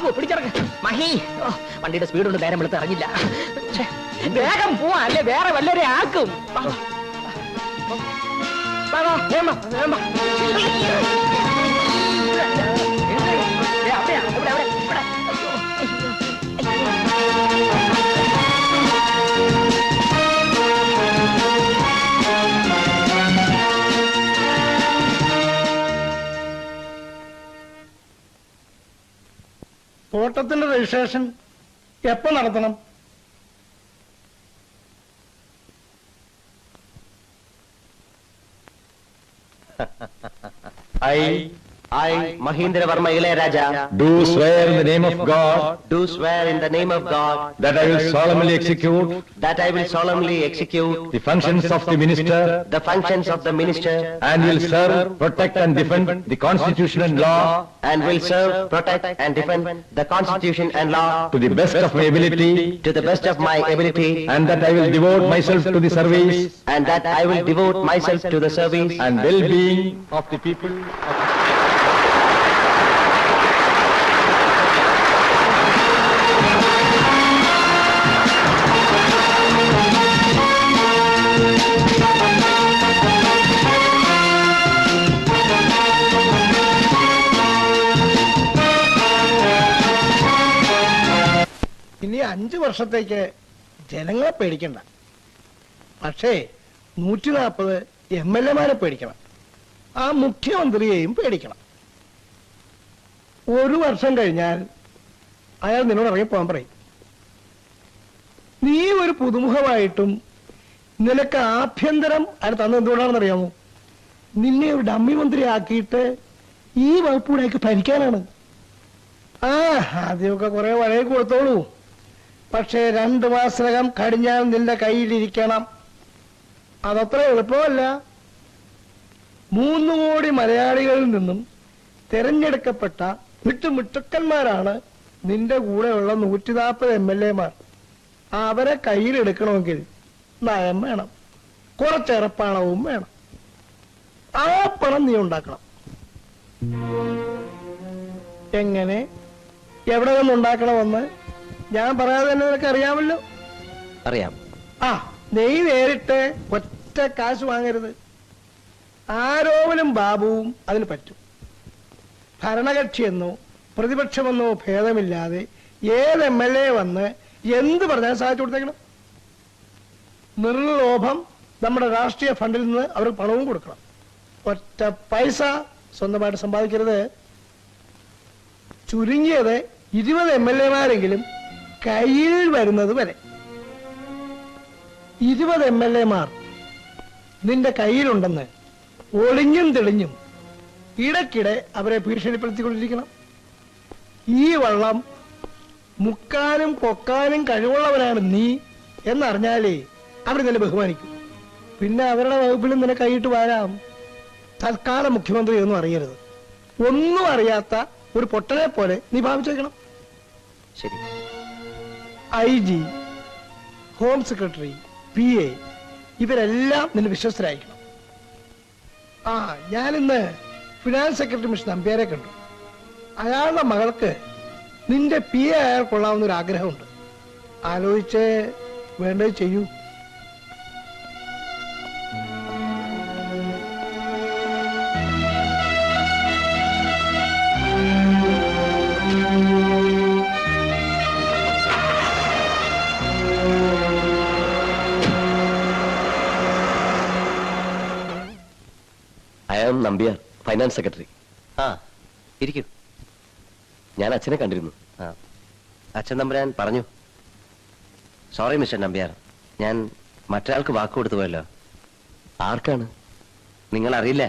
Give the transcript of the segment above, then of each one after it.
ബാബു പിടിച്ചിറങ്ങ. മഹി, വണ്ടിയുടെ സ്പീഡ് കൊണ്ട് നേരം വെളുത്ത് ഇറങ്ങില്ല. വേഗം പോവാ, അല്ലേ വേറെ വല്ലവരെ ആക്കും. തോട്ടത്തിന്റെ രജിസ്ട്രേഷൻ എപ്പോ നടത്തണം? I, Mahindra Varma Ilayaraja, do swear in the name of God do swear in the name of God that I will solemnly execute the functions of the minister and will serve, protect and defend the Constitution and law to the best of my ability, and that I will devote myself to the service and well-being of the people. ഇനി 5 വർഷത്തേക്ക് ജനങ്ങളെ പേടിക്കണ്ട. പക്ഷേ 140 MLA-മാരെ പേടിക്കണം. ആ മുഖ്യമന്ത്രിയെയും പേടിക്കണം. 1 വർഷം കഴിഞ്ഞാൽ അയാൾ നിന്നോട് ഇറങ്ങിപ്പോകാൻ പറയും. നീ ഒരു പുതുമുഖമായിട്ടും നിനക്ക് ആഭ്യന്തരം അയാൾ തന്നത് എന്തുകൊണ്ടാണെന്നറിയാമോ? നിന്നെ ഒരു ഡമ്മി മന്ത്രി ആക്കിയിട്ട് ഈ വകുപ്പൂടെയൊക്കെ ഭരിക്കാനാണ്. ആദ്യമൊക്കെ കുറെ വഴി കൊടുത്തോളൂ. പക്ഷേ 2 മാസത്തിനകം കടിഞ്ഞാൽ നിന്റെ കയ്യിലിരിക്കണം. അതത്ര എളുപ്പമല്ല. 3 കോടി മലയാളികളിൽ നിന്നും തെരഞ്ഞെടുക്കപ്പെട്ട മിട്ടുക്കന്മാരാണ് നിന്റെ കൂടെയുള്ള 140 MLA-മാർ. അവരെ കയ്യിലെടുക്കണമെങ്കിൽ നയം വേണം, കുറച്ചേറെ പണവും വേണം. ആ പണം നീ ഉണ്ടാക്കണം. എങ്ങനെ, എവിടെ നിന്നുണ്ടാക്കണമെന്ന് ഞാൻ പറയാതെ തന്നെ നിനക്ക് അറിയാമല്ലോ. അറിയാം. നീ നേരിട്ട് ഒറ്റ കാശ് വാങ്ങരുത്. ആരോപനും ബാബുവും അതിന് പറ്റും. ഭരണകക്ഷിയെന്നോ പ്രതിപക്ഷമെന്നോ ഭേദമില്ലാതെ ഏത് MLA വന്ന് എന്ത് പറഞ്ഞാൽ സാധിച്ചു കൊടുത്തേക്കണം. നിർലോഭം നമ്മുടെ രാഷ്ട്രീയ ഫണ്ടിൽ നിന്ന് അവർക്ക് പണവും കൊടുക്കണം. ഒറ്റ പൈസ സ്വന്തമായിട്ട് സമ്പാദിക്കരുത്. ചുരുങ്ങിയത് 20 MLA-മാരെങ്കിലും കയ്യിൽ വരുന്നത് വരെ. 20 MLA-മാർ നിന്റെ കയ്യിലുണ്ടെന്ന് ഒളിഞ്ഞും തെളിഞ്ഞും ഇടയ്ക്കിടെ അവരെ ഭീഷണിപ്പെടുത്തിക്കൊണ്ടിരിക്കണം. ഈ വള്ളം മുക്കാനും പൊക്കാനും കഴിവുള്ളവനാണ് നീ എന്നറിഞ്ഞാലേ അവർ നിന്നെ ബഹുമാനിക്കും. പിന്നെ അവരുടെ വകുപ്പിലും നിന്നെ കൈയിട്ട് വരാം. തൽക്കാല മുഖ്യമന്ത്രി ഒന്നും അറിയരുത്. ഒന്നും അറിയാത്ത ഒരു പൊട്ടനെ പോലെ നീ ഭാവിച്ചേക്കണം. ശരി. IG, ഹോം സെക്രട്ടറി, PA ഇവരെല്ലാം നിന്നെ വിശ്വസ്തരായിരിക്കണം. ഞാനിന്ന് ഫിനാൻസ് സെക്രട്ടറി മിസ്റ്റർ നമ്പ്യാരെ കണ്ടു. അയാളുടെ മകൾക്ക് നിന്റെ PA ആയാൽ കൊള്ളാവുന്ന ഒരു ആഗ്രഹമുണ്ട്. ആലോചിച്ച് വേണ്ടത് ചെയ്യൂ. Nambiar, finance secretary. ഇരിക്കൂ. ഞാൻ അച്ഛനെ കണ്ടിരുന്നു. അച്ഛൻ നമ്പരാൻ പറഞ്ഞു. സോറി മിസ്റ്റർ നമ്പ്യാർ, ഞാൻ മറ്റൊരാൾക്ക് വാക്ക് കൊടുത്തു പോയല്ലോ. ആർക്കാണ്? നിങ്ങൾ അറിയില്ല.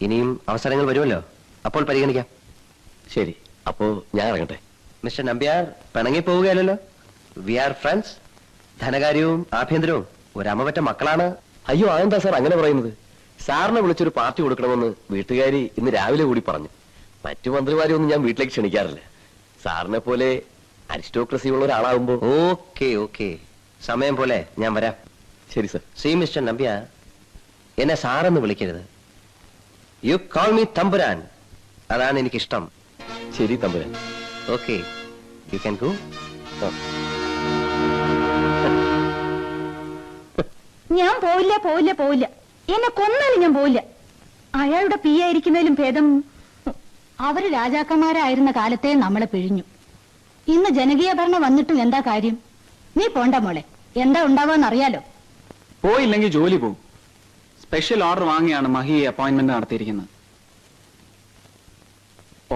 ഇനിയും അവസരങ്ങൾ വരുമല്ലോ, അപ്പോൾ പരിഗണിക്കാം. ശരി, അപ്പോ ഞാൻ ഇറങ്ങട്ടെ. മിസ്റ്റർ നമ്പ്യാർ പിണങ്ങി പോവുകയല്ലോ. We are friends. ധനകാര്യവും ആഭ്യന്തരവും ഒരമ്മ പറ്റ മക്കളാണ്. അയ്യോ, അതെന്താ സാർ അങ്ങനെ പറയുന്നത്? സാറിനെ വിളിച്ചൊരു പാർട്ടി കൊടുക്കണമെന്ന് വീട്ടുകാരി ഇന്ന് രാവിലെ കൂടി പറഞ്ഞു. മറ്റു മന്ത്രിമാരെ ഒന്നും ഞാൻ വീട്ടിലേക്ക് ക്ഷണിക്കാറില്ല. സാറിനെ പോലെ അരിസ്റ്റോക്രസി ഉള്ള ഒരാളാകുമ്പോ. ഓക്കെ, സമയം പോലെ ഞാൻ വരാം. ശരി സർ. സി മിസ്റ്റർ നമ്പ്യാർ, എന്നെ സാറെന്ന് വിളിക്കരുത്. യു കോൾ മീ തമ്പുരാൻ. അതാണ് എനിക്കിഷ്ടം. ശരി തമ്പുരാൻ. Okay, you can go. ഞാൻ പോയില്ല പോയില്ല പോയില്ല, എന്നെ കൊന്നാലും ഞാൻ പോയില്ല. അയാളുടെ പി ആയിരിക്കുന്നതിലും ഭേദം അവര് രാജാക്കന്മാരായിരുന്ന കാലത്തെ നമ്മളെ പിഴിഞ്ഞു. ഇന്ന് ജനകീയ ഭരണം വന്നിട്ടും എന്താ കാര്യം? നീ പോണ്ട മോളെ, എന്താ ഉണ്ടാവാന്ന് അറിയാലോ. പോയില്ലെങ്കിൽ ജോലി പോകും. സ്പെഷ്യൽ ഓർഡർ വാങ്ങിയാണ് മഹിയെ അപ്പോയിന്റ്മെന്റ് നടത്തിയിരിക്കുന്നത്.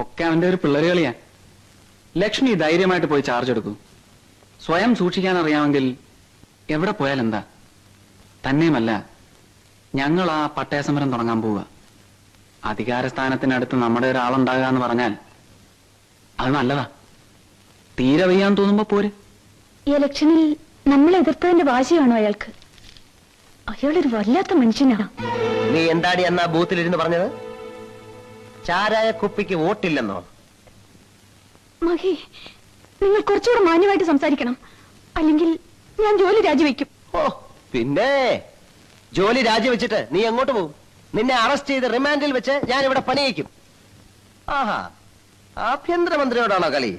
ഒക്കെ അവന്റെ ഒരു പിള്ളേര് കളിയാ. ലക്ഷ്മി ധൈര്യമായിട്ട് പോയി ചാർജ് എടുക്കൂ. സ്വയം സൂക്ഷിക്കാൻ അറിയാമെങ്കിൽ എവിടെ പോയാൽ എന്താ? തന്നെയുമല്ല, ഞങ്ങൾ ആ പട്ടയ സമരം തുടങ്ങാൻ പോവുക. അധികാരസ്ഥാനത്തിനടുത്ത് നമ്മുടെ ഒരാളുണ്ടാകുക എന്ന് പറഞ്ഞാൽ അത് നല്ലതാ. തീരെ വയ്യാൻ തോന്നുമ്പോ പോരെ. ഈ ഇലക്ഷനിൽ നമ്മളെ എതിർത്തതിന്റെ വാശിയാണോ അയാൾക്ക്? അയാളൊരു വല്ലാത്ത മനുഷ്യനാണ്. നീ എന്താടി എന്നാ ബൂത്തിലിരുന്ന് പറഞ്ഞത്? ചാരായ കുപ്പിക്ക് വോട്ടില്ലെന്നോ? മഹി, നിങ്ങൾ കുറച്ചുകൂടെ മാന്യമായിട്ട് സംസാരിക്കണം, അല്ലെങ്കിൽ ഞാൻ ജോലി രാജിവെക്കും. ഓ പിന്നെ ജോലി രാജിവെച്ചിട്ട് നീ എങ്ങോട്ട് പോകും? നിന്നെ അറസ്റ്റ് ചെയ്ത് റിമാൻഡിൽ വെച്ച് ഞാൻ ഇവിടെ പണിയിക്കും. ആഹാ, ആഭ്യന്തരമന്ത്രിയോടാണോ കളി?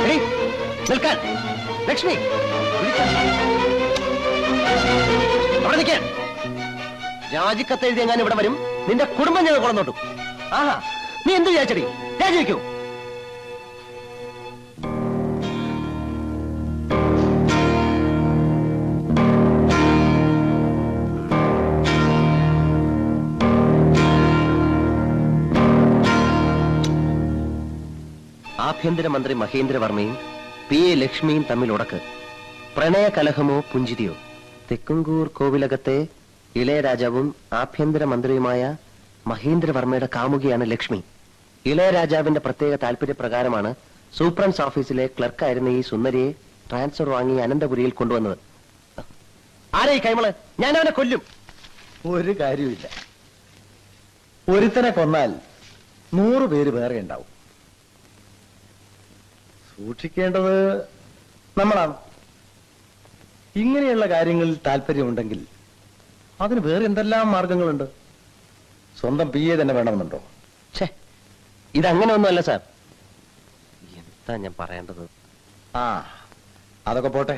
എടീ, നിൽക്കാൻ. ലക്ഷ്മി, അവിടെ നിൽക്കാൻ. രാജിക്കത്ത് എഴുതി എങ്ങാനും ഇവിടെ വരും, നിന്റെ കുടുംബം ഞങ്ങൾ കൊളന്നോട്ടു. ആഹാ, നീ എന്ത് വിചാരിച്ചടി? രാജിവെക്കൂ. ആഭ്യന്തരമന്ത്രി മഹേന്ദ്രവർമ്മയും പി എ ലക്ഷ്മിയും തമ്മിൽ ഉടക്ക്. പ്രണയകലഹമോ പുഞ്ചിരിയോ? തെക്കുംകൂർ കോവിലകത്തെ ഇളയരാജാവും ആഭ്യന്തരമന്ത്രിയുമായ മഹേന്ദ്രവർമ്മയുടെ കാമുകിയാണ് ലക്ഷ്മി. ഇളയരാജാവിന്റെ പ്രത്യേക താല്പര്യപ്രകാരമാണ് സൂപ്രണ്ട്സ് ഓഫീസിലെ ക്ലർക്കായിരുന്ന ഈ സുന്ദരിയെ ട്രാൻസ്ഫർ വാങ്ങി അനന്തപുരിയിൽ കൊണ്ടുവന്നത്. ആരായി കൈമള്? ഞാൻ അവനെ കൊല്ലും. ഒരു കാര്യമില്ല. ഒരുത്തനെ കൊന്നാൽ 100 പേര് വേറെ ഉണ്ടാവും. സൂക്ഷിക്കേണ്ടത് നമ്മളാണ്. ഇങ്ങനെയുള്ള കാര്യങ്ങളിൽ താല്പര്യമുണ്ടെങ്കിൽ അതിന് വേറെ എന്തെല്ലാം മാർഗങ്ങളുണ്ട്. സ്വന്തം പി എ തന്നെ വേണമെന്നുണ്ടോ? ഛേ, ഇതങ്ങനെയൊന്നുമല്ല സാർ. എന്താ ഞാൻ പറയേണ്ടത്? ആ, അതൊക്കെ പോട്ടെ.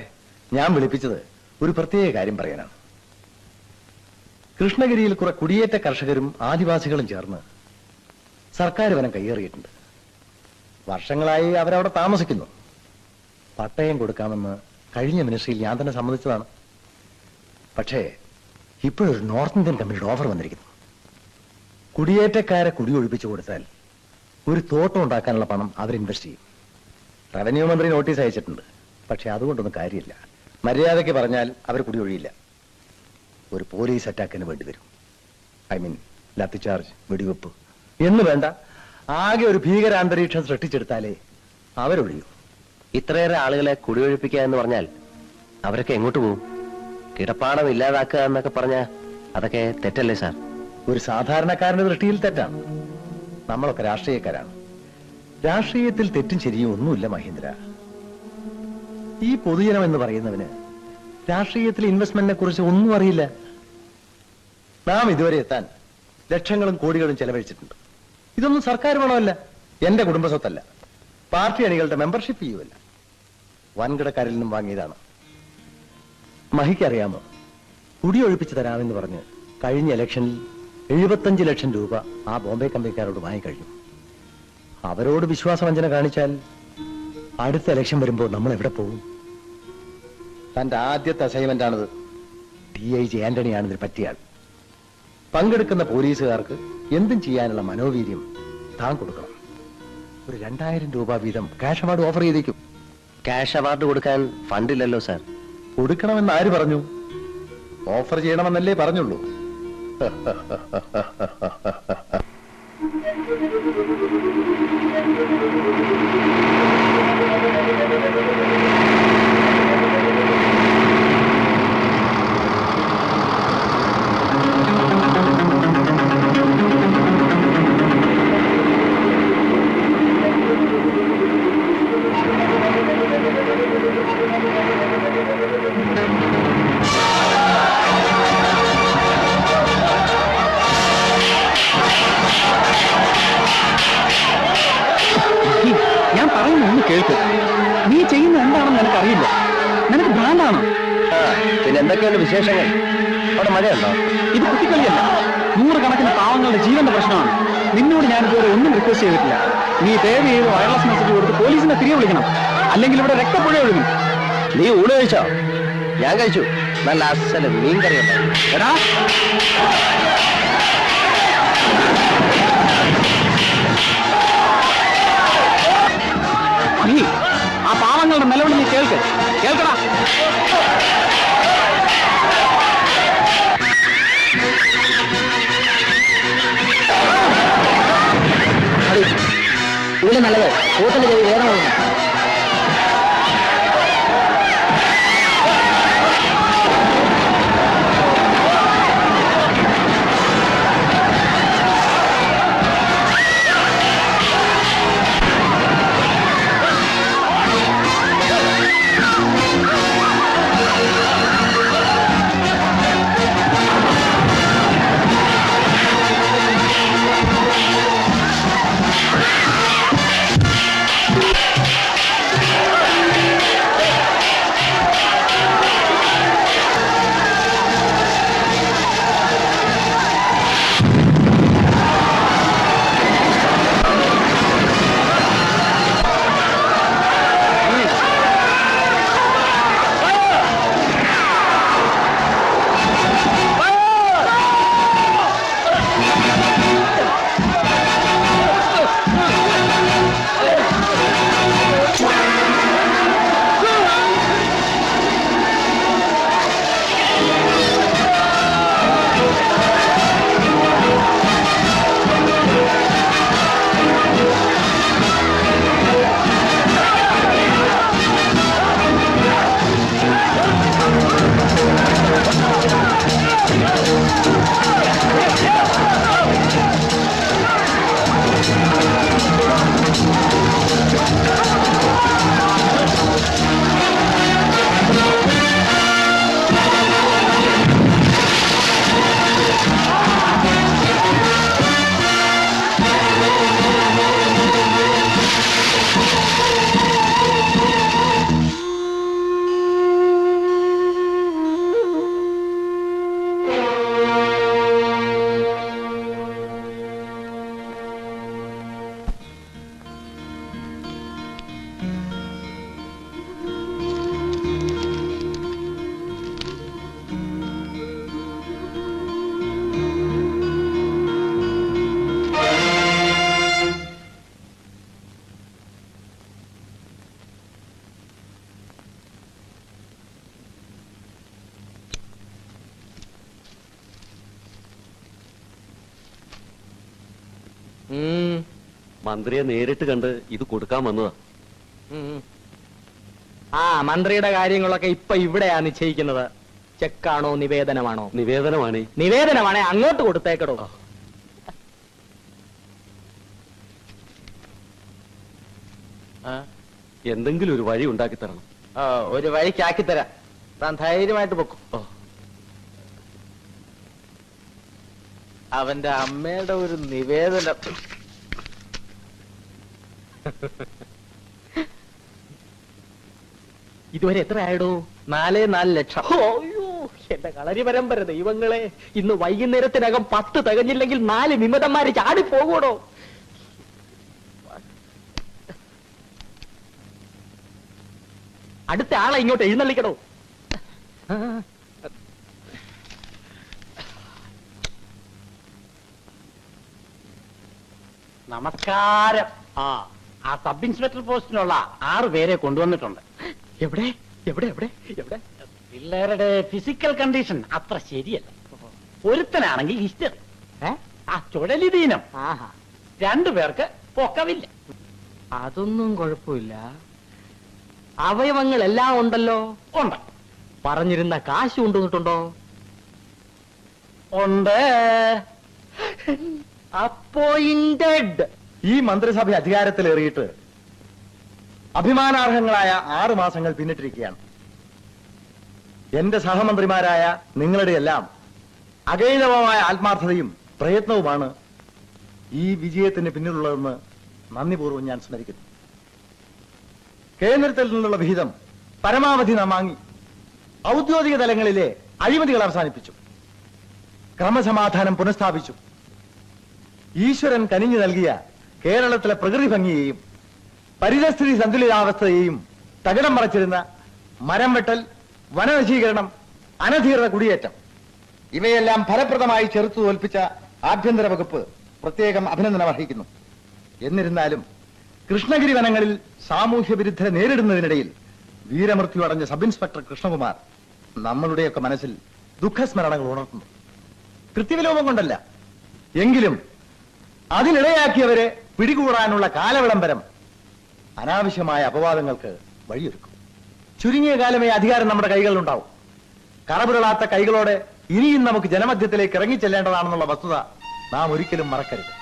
ഞാൻ വിളിപ്പിച്ചത് ഒരു പ്രത്യേക കാര്യം പറയാനാണ്. കൃഷ്ണഗിരിയിൽ കുറെ കുടിയേറ്റ കർഷകരും ആദിവാസികളും ചേർന്ന് സർക്കാർ വനം കയ്യേറിയിട്ടുണ്ട്. വർഷങ്ങളായി അവരവിടെ താമസിക്കുന്നു. പട്ടയം കൊടുക്കാമെന്ന് കഴിഞ്ഞ മിനിസ്ട്രിയിൽ ഞാൻ തന്നെ സമ്മതിച്ചതാണ്. പക്ഷേ ഇപ്പോഴൊരു നോർത്ത് ഇന്ത്യൻ കമ്പനിയുടെ ഓഫർ വന്നിരിക്കുന്നു. കുടിയേറ്റക്കാരെ കുടിയൊഴിപ്പിച്ചു കൊടുത്താൽ ഒരു തോട്ടം ഉണ്ടാക്കാനുള്ള പണം അവർ ഇൻവെസ്റ്റ് ചെയ്യും. റവന്യൂ മന്ത്രി നോട്ടീസ് അയച്ചിട്ടുണ്ട്. പക്ഷെ അതുകൊണ്ടൊന്നും കാര്യമില്ല. മര്യാദയ്ക്ക് പറഞ്ഞാൽ അവർ കുടിയൊഴിയില്ല. ഒരു പോലീസ് അറ്റാക്കിന് വേണ്ടി വരും. ഐ മീൻ ലാത്തിചാർജ്, വെടിവെപ്പ് എന്ന് വേണ്ട, ആകെ ഒരു ഭീകരാന്തരീക്ഷം സൃഷ്ടിച്ചെടുത്താലേ അവരൊഴിയൂ. ഇത്രയേറെ ആളുകളെ കുടിയൊഴിപ്പിക്കുക എന്ന് പറഞ്ഞാൽ അവരൊക്കെ എങ്ങോട്ട് പോകും? കിടപ്പാടം ഇല്ലാതാക്കുക എന്നൊക്കെ പറഞ്ഞാൽ അതൊക്കെ തെറ്റല്ലേ സാർ? ഒരു സാധാരണക്കാരന്റെ ദൃഷ്ടിയിൽ തെറ്റാണ്. നമ്മളൊക്കെ രാഷ്ട്രീയക്കാരാണ്. രാഷ്ട്രീയത്തിൽ തെറ്റും ശരിയും ഒന്നുമില്ല മഹേന്ദ്ര. ഈ പൊതുജനം എന്ന് പറയുന്നവന് രാഷ്ട്രീയത്തിൽ ഇൻവെസ്റ്റ്മെന്റിനെ കുറിച്ച് ഒന്നും അറിയില്ല. നാം ഇതുവരെ എത്താൻ ലക്ഷങ്ങളും കോടികളും ചെലവഴിച്ചിട്ടുണ്ട്. ഇതൊന്നും സർക്കാർ പണമല്ല, എന്റെ കുടുംബസ്വത്തല്ല, പാർട്ടി അണികളുടെ മെമ്പർഷിപ്പ് ചെയ്യുമല്ല, വൻകിടക്കാരിൽ നിന്നും വാങ്ങിയതാണ്. മഹിക്കറിയാമോ, കുടിയൊഴിപ്പിച്ചു തരാമെന്ന് പറഞ്ഞ് കഴിഞ്ഞ ഇലക്ഷനിൽ 75 ലക്ഷം രൂപ ആ ബോംബെ കമ്പനിക്കാരോട് വാങ്ങിക്കഴിഞ്ഞു. അവരോട് വിശ്വാസവഞ്ചന കാണിച്ചാൽ അടുത്ത ഇലക്ഷൻ വരുമ്പോൾ നമ്മൾ എവിടെ പോകും? തന്റെ ആദ്യത്തെ അസൈൻമെന്റ് ആണിത്. DIG ആന്റണിയാണ് ഇതിൽ പറ്റിയാൾ. പങ്കെടുക്കുന്ന പോലീസുകാർക്ക് എന്തും ചെയ്യാനുള്ള മനോവീര്യം താൻ കൊടുക്കണം. ഒരു 2000 രൂപ വീതം ക്യാഷ് അവാർഡ് ഓഫർ ചെയ്തേക്കും. ക്യാഷ് അവാർഡ് കൊടുക്കാൻ ഫണ്ടില്ലല്ലോ സാർ. കൊടുക്കണമെന്ന് ആര് പറഞ്ഞു? ഓഫർ ചെയ്യണമെന്നല്ലേ പറഞ്ഞുള്ളൂ. കുത്തിക്കളിയാണോ? പിന്നെ എന്തൊക്കെയുണ്ട് വിശേഷങ്ങൾ? അവിടെ മഴയുണ്ടോ? ഇത് കുത്തിക്കളിയല്ല, 100 കണക്കിന് പാവങ്ങളുടെ ജീവന്റെ പ്രശ്നമാണ്. നിന്നോട് ഞാൻ ഇതുവരെ ഒന്നും റിക്വസ്റ്റ് ചെയ്തിട്ടില്ല. നീ ദയവ് ചെയ്ത് വയർലെസ് മെസ്സേജ് കൊടുത്ത് പോലീസിനെ തിരികെ വിളിക്കണം, അല്ലെങ്കിൽ ഇവിടെ രക്തപ്പുഴ ഒഴുകും. നീ ഊണ് കഴിച്ചോ? ഞാൻ കഴിച്ചു. നല്ല അസല് മീൻ കറി ഉണ്ടാവും. എടാ, നീ ആ പാവങ്ങളുടെ നിലവിളി നീ കേൾക്കടാ. ഇവിടെ നല്ലത് കൂട്ടല് ചെവി വേദന തോന്നുന്നു. മന്ത്രിയെ നേരിട്ട് കണ്ട് ഇത് കൊടുക്കാൻ വന്നതാ. ആ മന്ത്രിയുടെ കാര്യങ്ങളൊക്കെ ഇപ്പൊ ഇവിടെയാ നിശ്ചയിക്കുന്നത്. ചെക്കാണോ നിവേദനമാണോ? നിവേദനമാണ്. നിവേദനമാണേ അങ്ങോട്ട് കൊടുത്തേക്കടോ. എന്തെങ്കിലും ഒരു വഴി ഉണ്ടാക്കി തരണം. ഒരു വഴിക്കാക്കി തരാം. താൻ ധൈര്യമായിട്ട് പൊക്കും. അവന്റെ അമ്മയുടെ ഒരു നിവേദനം. ഇതുവരെ എത്ര ആയിടോ? 4 ലക്ഷം. അയ്യോ എന്റെ കളരി പരമ്പര ദൈവങ്ങളെ, ഇന്ന് വൈകുന്നേരത്തിനകം 10 തികഞ്ഞില്ലെങ്കിൽ 4 വിമതന്മാര് ചാടിപ്പോകൂടോ. അടുത്ത ആളെ ഇങ്ങോട്ട് എഴുന്നള്ളിക്കണോ. നമസ്കാരം. ആ സബ് ഇൻസ്പെക്ടർ പോസ്റ്റിനുള്ള 6 പേരെ കൊണ്ടുവന്നിട്ടുണ്ട്. എവിടെ എവിടെ എവിടെ എവിടെ? പിള്ളേരുടെ ഫിസിക്കൽ കണ്ടീഷൻ അത്ര ശരിയല്ല. ഒരുത്തനാണെങ്കിൽ ഹിസ്റ്ററി, ആ ചുഴലിദീനം. 2 പേർക്ക് പൊക്കവില്ല. അതൊന്നും കുഴപ്പമില്ല. അവയവങ്ങൾ എല്ലാം ഉണ്ടല്ലോ. ഉണ്ട്. പറഞ്ഞിരുന്ന കാശ് കൊണ്ടുവന്നിട്ടുണ്ടോ? ഉണ്ട്. അപ്പോയിന്റഡ്. ഈ മന്ത്രിസഭ അധികാരത്തിലേറിയിട്ട് അഭിമാനാർഹങ്ങളായ 6 മാസങ്ങൾ പിന്നിട്ടിരിക്കുകയാണ്. എന്റെ സഹമന്ത്രിമാരായ നിങ്ങളുടെ എല്ലാം അകൈതവമായ ആത്മാർത്ഥതയും പ്രയത്നവുമാണ് ഈ വിജയത്തിന് പിന്നിലുള്ളതെന്ന് നന്ദിപൂർവ്വം ഞാൻ സ്മരിക്കുന്നു. കേന്ദ്രത്തിൽ നിന്നുള്ള വിഹിതം പരമാവധി നാം വാങ്ങി. ഔദ്യോഗിക തലങ്ങളിലെ അഴിമതികൾ അവസാനിപ്പിച്ചു, ക്രമസമാധാനം പുനഃസ്ഥാപിച്ചു. ഈശ്വരൻ കനിഞ്ഞു നൽകിയ കേരളത്തിലെ പ്രകൃതി ഭംഗിയെയും പരിതസ്ഥിതി സന്തുലിതാവസ്ഥയെയും തകിടം മറച്ചിരുന്ന മരം വെട്ടൽ, വനനശീകരണം, അനധികൃത കുടിയേറ്റം ഇവയെല്ലാം ഫലപ്രദമായി ചെറുത്തു തോൽപ്പിച്ച ആഭ്യന്തര വകുപ്പ് പ്രത്യേകം അഭിനന്ദനം അർഹിക്കുന്നു. എന്നിരുന്നാലും കൃഷ്ണഗിരി വനങ്ങളിൽ സാമൂഹ്യ വിരുദ്ധരെ നേരിടുന്നതിനിടയിൽ വീരമൃത്യു അടഞ്ഞ സബ് ഇൻസ്പെക്ടർ കൃഷ്ണകുമാർ നമ്മളുടെയൊക്കെ മനസ്സിൽ ദുഃഖസ്മരണകൾ ഉണർത്തുന്നു. കൃത്യവിലോപം കൊണ്ടല്ല, എങ്കിലും അതിനിടയാക്കിയവരെ പിടികൂടാനുള്ള കാലവിളംബരം അനാവശ്യമായ അപവാദങ്ങൾക്ക് വഴിയൊരുക്കും. ചുരുങ്ങിയ കാലമേ അധികാരം നമ്മുടെ കൈകളിലുണ്ടാവും. കറപുരളാത്ത കൈകളോടെ ഇനിയും നമുക്ക് ജനമധ്യത്തിലേക്ക് ഇറങ്ങിച്ചെല്ലേണ്ടതാണെന്നുള്ള വസ്തുത നാം ഒരിക്കലും മറക്കരുത്.